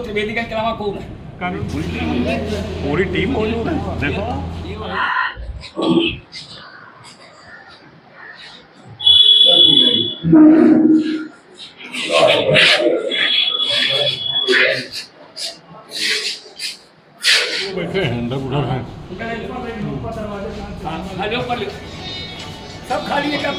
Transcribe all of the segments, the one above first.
त्रिवेदी के अलावा कौन है? पूरी टीम मौजूद है। देखो सब खाली है। कब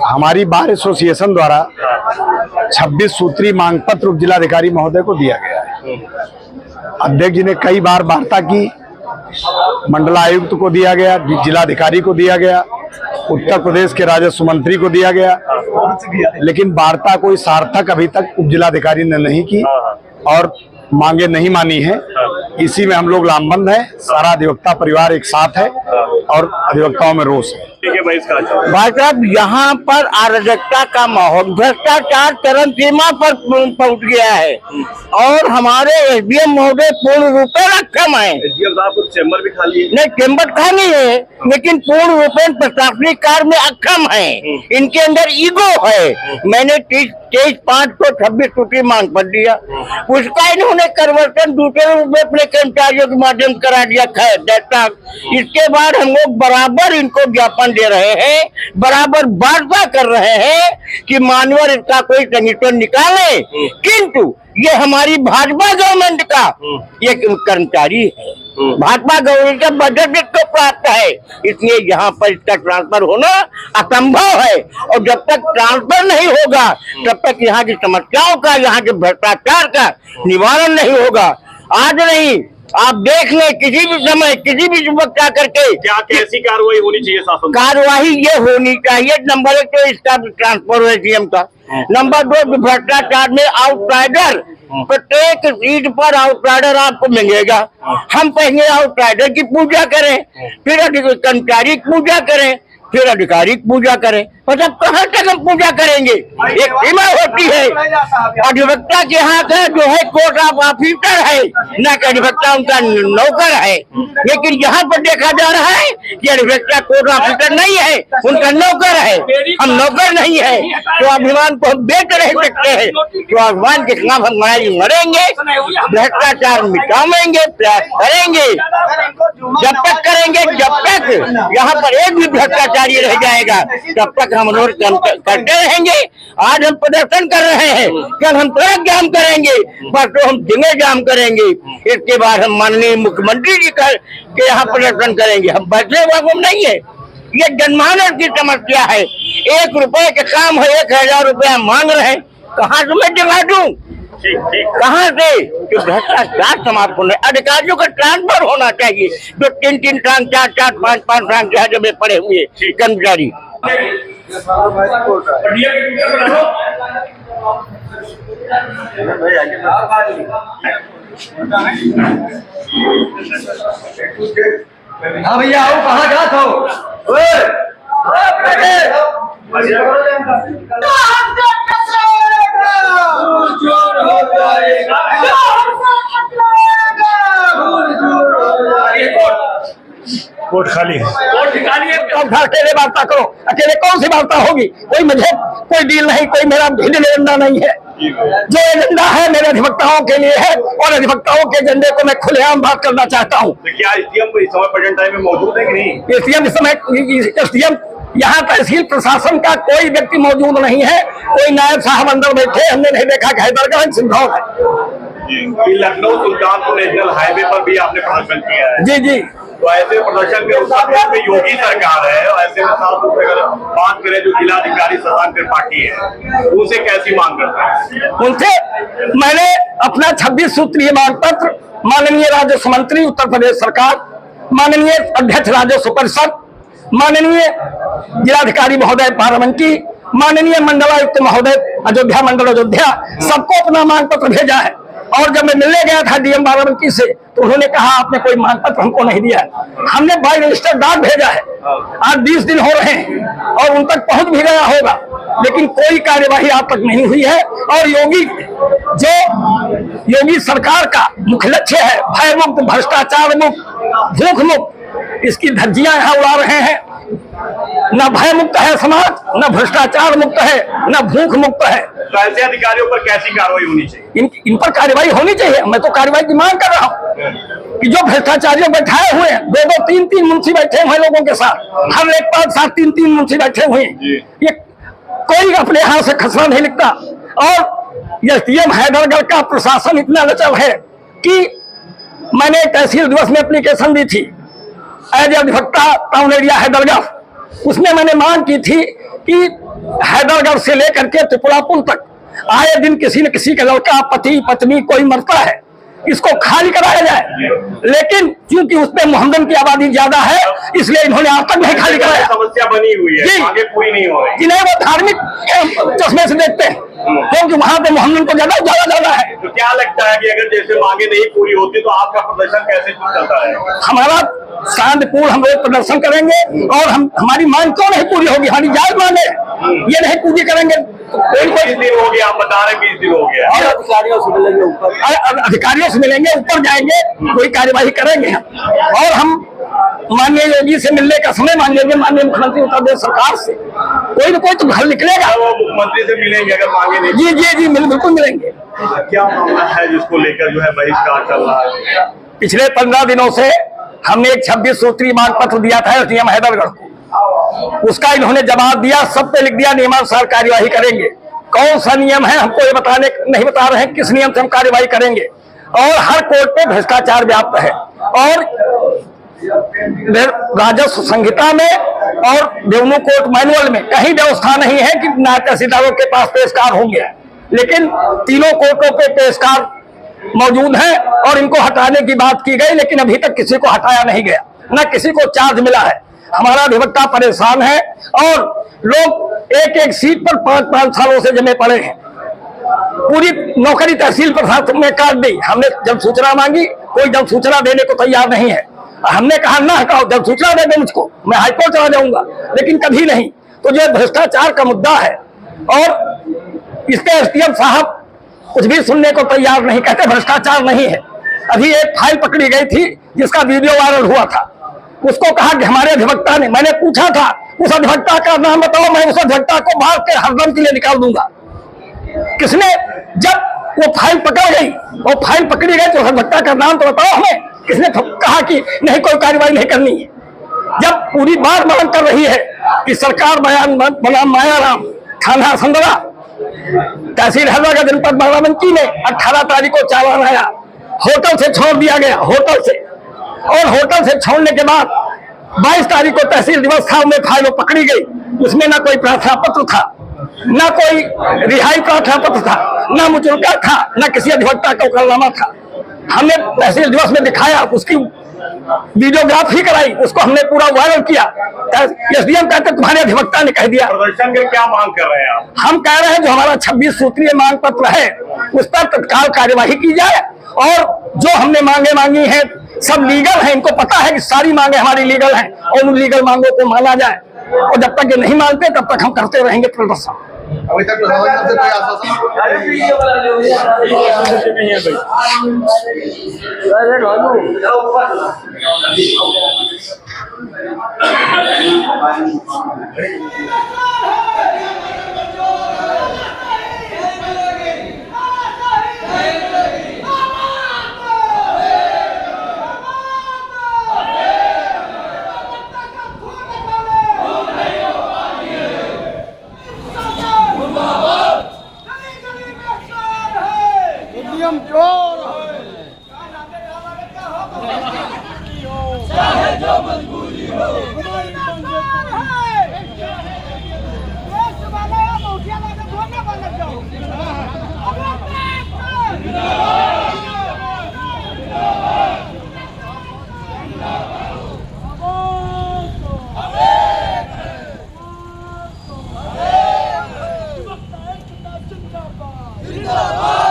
हमारी बार एसोसिएशन द्वारा 26 सूत्री मांग पत्र उप जिलाधिकारी महोदय को दिया गया है। अध्यक्ष जी ने कई बार वार्ता की, मंडलायुक्त को दिया गया, जिलाधिकारी को दिया गया, उत्तर प्रदेश के राजस्व मंत्री को दिया गया, लेकिन वार्ता कोई सार्थक अभी तक उप जिलाधिकारी ने नहीं की और मांगे नहीं मानी है। इसी में हम लोग लामबंद हैं। सारा अधिवक्ता परिवार एक साथ है और अधिवक्ताओं में रोष है। भाई साहब, यहाँ पर अराजकता का माहौल, भ्रष्टाचार चरम सीमा पर पहुँच गया है और हमारे एसडीएम महोदय पूर्ण रूपेण अक्षम है। एसडीएम साहब को चैम्बर भी खाली है। नहीं, चैम्बर खाली है, लेकिन पूर्ण रूपेण प्रशासनिक कार्य में अक्षम है। इनके अंदर ईगो है। मैंने 23/5/26 सूत्री मांग पत्र दिया, उसका इन्होंने कन्वर्सन दूसरे रूप में अपने कर्मचारियों के माध्यम करा दिया। खैर, इसके बाद हम लोग बराबर इनको ज्ञापन दे रहे हैं, बराबर वार्ता कर रहे हैं कि मानवर इसका कोई संगठन निकाले, किंतु ये हमारी भाजपा गवर्नमेंट का ये कर्मचारी है। भाजपा गवर्नमेंट का बजट इसको प्राप्त है, इसलिए यहाँ पर इसका ट्रांसफर होना असंभव है। और जब तक ट्रांसफर नहीं होगा तब तक यहाँ की समस्याओं का, यहाँ के भ्रष्टाचार का निवारण नहीं होगा। आज नहीं, आप देख लें, किसी भी समय किसी भी युवक जा करके क्या कैसी कार्रवाई होनी चाहिए शासन? कार्रवाई ये होनी चाहिए, नंबर 1 तो इसका ट्रांसफर है सीएम का, नंबर 2 भ्रष्टाचार में आउटराइडर, प्रत्येक सीट पर आउटराइडर आपको मिलेगा। हम पहले आउटराइडर की पूजा करें, फिर कर्मचारी की पूजा करें, फिर अधिकारी की पूजा करें, मतलब कहाँ तक हम पूजा करेंगे? एक सीमा होती है। अधिवक्ता के हाथ है जो है कोर्ट ऑफ ऑफिसर है, न कि अधिवक्ता उनका नौकर है। लेकिन यहाँ पर देखा जा रहा है कि अधिवक्ता कोर्ट ऑफिसर नहीं है, उनका नौकर है। हम नौकर नहीं है तो अभिमान को हम बेच रह सकते हैं, तो अभिमान के खिलाफ हम लड़ेंगे, भ्रष्टाचार मिटाएंगे, प्रयास करेंगे। जब तक करेंगे, जब तक यहाँ पर एक भी भ्रष्टाचारी रह जाएगा तब तक हम अनुरोध करते रहेंगे। आज हम प्रदर्शन कर रहे हैं, कल हम सड़क जाम करेंगे, परसों हम जिले जाम करेंगे, इसके बाद हम माननीय मुख्यमंत्री जी के यहाँ प्रदर्शन करेंगे। हम बचने वाले नहीं है, ये जनमानस की समस्या है। 1 रुपए के काम है, 1000 रुपया मांग रहे हैं, कहाँ से मैं दिला दूं? कहाँ से? कि भ्रष्टाचार समाप्त होने, अधिकारियों का ट्रांसफर होना चाहिए, जो 3-3 ट्रांक, 4-4, 5-5 ट्रांक जहाँ जब पड़े हुए कर्मचारी। हाँ भैया, आओ, कहाँ जात हो? कोर्ट खाली है। अकेले वार्ता करो, अकेले कौन सी वार्ता होगी? कोई मुझे कोई डील नहीं, कोई मेरा एजेंडा नहीं है। जो एजेंडा है मेरे अधिवक्ताओं के लिए है और अधिवक्ताओं के एजेंडे को मैं खुलेआम बात करना चाहता हूँ। तो क्या एसडीएम इस समय प्रेजेंट टाइम में मौजूद है कि नहीं? एसडीएम यहाँ तहसील प्रशासन का कोई व्यक्ति मौजूद नहीं है, कोई नायब साहब अंदर बैठे, हमने नहीं देखा कि हैदरगंज सिंधौल है। लखनऊ सुल्तानपुर नेशनल हाईवे पर भी आपने प्रदर्शन किया है। जी जी, तो ऐसे प्रदर्शन के उत्तर प्रदेश में योगी सरकार है और ऐसे में साफ रूप से अगर बात करें जो जिलाधिकारी शशांक त्रिपाठी है, उनसे कैसी मांग करते हैं? उनसे मैंने अपना 26 सूत्रीय मांग पत्र माननीय राजस्व मंत्री उत्तर प्रदेश सरकार, माननीय अध्यक्ष राजस्व परिषद, माननीय जिलाधिकारी महोदय बाराबंकी, माननीय मंडलायुक्त महोदय अयोध्या मंडल अयोध्या, सबको अपना मांग पत्र भेजा है। और जब मैं मिलने गया था डीएम बाराबंकी से तो उन्होंने कहा आपने कोई मांग पत्र हमको नहीं दिया है। हमने बाय रजिस्टर डाक भेजा है, आज 20 दिन हो रहे हैं और उन तक पहुंच भी गया होगा, लेकिन कोई कार्यवाही आज तक नहीं हुई है। और योगी सरकार का मुख्य लक्ष्य है भय मुक्त, भ्रष्टाचार मुक्त, भूख मुक्त इसकी धज्जियां यहाँ उड़ा रहे हैं। न भय मुक्त है समाज, न भ्रष्टाचार मुक्त है, न भूख मुक्त है। तो ऐसे अधिकारियों पर कैसी कार्रवाई होनी चाहिए? इन पर कार्रवाई होनी चाहिए। मैं तो कार्रवाई की मांग कर रहा हूँ कि जो भ्रष्टाचारियों बैठाए हुए हैं, 2-2, 3-3 मुंशी बैठे हुए हैं लोगों के साथ, हर एक पास 7-3-3 मुंशी बैठे हुए हैं। ये कोई अपने हाथ से खसरा नहीं लिखता। और एसडीएम हैदरगढ़ का प्रशासन इतना लचर है कि मैंने तहसील दिवस में एप्लीकेशन दी थी एज अधिवक्ता टाउन एरिया हैदरगढ़। उसमें मैंने मांग की थी कि हैदरगढ़ से लेकर के त्रिपुरा पुल तक आए दिन किसी न किसी का लड़का, पति पत्नी कोई मरता है, इसको खाली कराया जाए। लेकिन क्योंकि उसमें मोहम्मदन की आबादी ज्यादा है, इसलिए इन्होंने आज तक नहीं खाली कराया। समस्या बनी हुई है, आगे पूरी नहीं हो रही। जिन्हें वो धार्मिक चश्मे से देखते हैं, क्योंकि वहां पे मोहम्मदन को ज्यादा है। तो क्या लगता है कि अगर जैसे मांगे नहीं पूरी होती तो आपका प्रदर्शन कैसे चलता है? हमारा शांतिपूर्ण हम लोग प्रदर्शन करेंगे और हमारी मांग क्यों नहीं पूरी होगी? हमारी जायज मांग है, ये नहीं पूरी करेंगे। 20 दिन हो गया, आप बता रहे 20 दिन हो गया। और अधिकारियों से मिलेंगे, ऊपर जाएंगे, कोई कार्यवाही करेंगे। और हम माननीय योगी से मिलने का समय मान लेंगे, माननीय मुख्यमंत्री उत्तर प्रदेश सरकार से कोई न कोई तो हल निकलेगा। वो मुख्यमंत्री से मिलेंगे अगर मांगे नहीं? जी बिल्कुल मिलेंगे। क्या मामला है जिसको लेकर जो है बहिष्कार चल रहा है? पिछले 15 दिनों से हमने एक 26 सूत्री मांग पत्र दिया था एसडीएम हैदरगढ़ को। उसका इन्होंने जवाब दिया, सब पे लिख दिया नियमानुसार कार्यवाही करेंगे। कौन सा नियम है हमको ये नहीं बता रहे हैं, किस नियम से हम कार्यवाही करेंगे। और हर कोर्ट पे भ्रष्टाचार व्याप्त है। और राजस्व संहिता में और रेवेन्यू कोर्ट मैनुअल में कहीं व्यवस्था नहीं है कि नायब तहसीलदारों के पास पेशकार होंगे। लेकिन तीनों कोर्टों पे पेशकार मौजूद हैं और इनको हटाने की बात की गई, लेकिन अभी तक किसी को हटाया नहीं गया, न किसी को चार्ज मिला है। हमारा अधिवक्ता परेशान है और लोग एक सीट पर 5-5 सालों से जमे पड़े हैं। पूरी नौकरी तहसील प्रशासन में काट दी। हमने जब सूचना मांगी, कोई जब सूचना देने को तैयार नहीं है। हमने कहा ना हटाओ, जब सूचना दे दे मुझको, मैं हाईकोर्ट चला जाऊंगा, लेकिन कभी नहीं। तो ये भ्रष्टाचार का मुद्दा है और इसके एसडीएम साहब कुछ भी सुनने को तैयार नहीं, कहते भ्रष्टाचार नहीं है। अभी एक फाइल पकड़ी गई थी जिसका वीडियो वायरल हुआ था। उसको कहा कि हमारे अधिवक्ता ने, मैंने पूछा था उस अधिवक्ता का नाम बताओ, मैं उस अधिवक्ता को मार के हरदम के लिए निकाल दूंगा। किसने? जब वो फाइल पकड़ गई, वो फाइल पकड़ी गई तो अधिवक्ता का नाम तो बताओ हमें। किसने कहा कि नहीं कोई कार्रवाई नहीं करनी है? जब पूरी बात मांग कर रही है कि सरकार बनाम मायाराम, थाना संदरा, तहसील हैदरगढ़, जनपद बाराबंकी में 18 तारीख को चालान आया, होटल से छोड़ दिया गया, होटल से। और होटल से छोड़ने के बाद 22 तारीख को तहसील दिवस था, उनमें फाइल पकड़ी गई। उसमें ना कोई प्रार्थना पत्र था, ना कोई रिहाई प्रार्थना पत्र था, ना मुचलका था, ना किसी अधिवक्ता का उकलनामा था। हमने तहसील दिवस में दिखाया, उसकी वीडियोग्राफी कराई, उसको हमने पूरा वायरल किया। एसडीएम कहते तुम्हारे अधिवक्ता ने कह दिया। प्रदर्शन के क्या मांग कर रहे हैं आप? हम कह रहे हैं जो हमारा 26 सूत्रीय मांग पत्र है उस पर तत्काल कार्यवाही की जाए। और जो हमने मांगी हैं सब लीगल है, इनको पता है कि सारी मांगे हमारी लीगल हैं और उन लीगल मांगों को माना जाए। और जब तक ये नहीं मानते तब तक हम करते रहेंगे प्रदर्शन। अभी तक प्रशासन से कोई आश्वासन चाहे जो मजबूरी हो, हमारी जिंदाबाद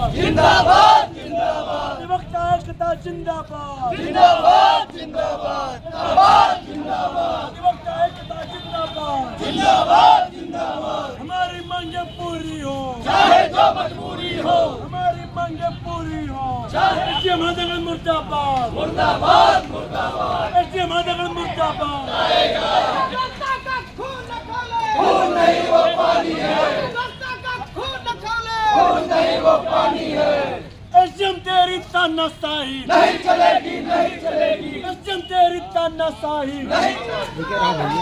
जिंदाबाद जिंदाबाद विमुक्ता एकता जिंदाबाद जिंदाबाद जिंदाबाद जिंदाबाद जिंदाबाद विमुक्ता एकता जिंदाबाद जिंदाबाद जिंदाबाद हमारी मांगे पूरी हो चाहे जो मजबूरी हो हमारी मांगे पूरी हो। एसडीएम महानगर मुर्दाबाद, मुर्दाबाद, मुर्दाबाद। एसडीएम महानगर मुर्दाबाद। जनता का खून न खौले, खून नहीं वो पानी है, जनता का खून न खौले। खून नहीं वो पानी है। एसडीएम तेरी तानाशाही नहीं चलेगी, नहीं चलेगी। एसडीएम तेरी तानाशाही नहीं चलेगी।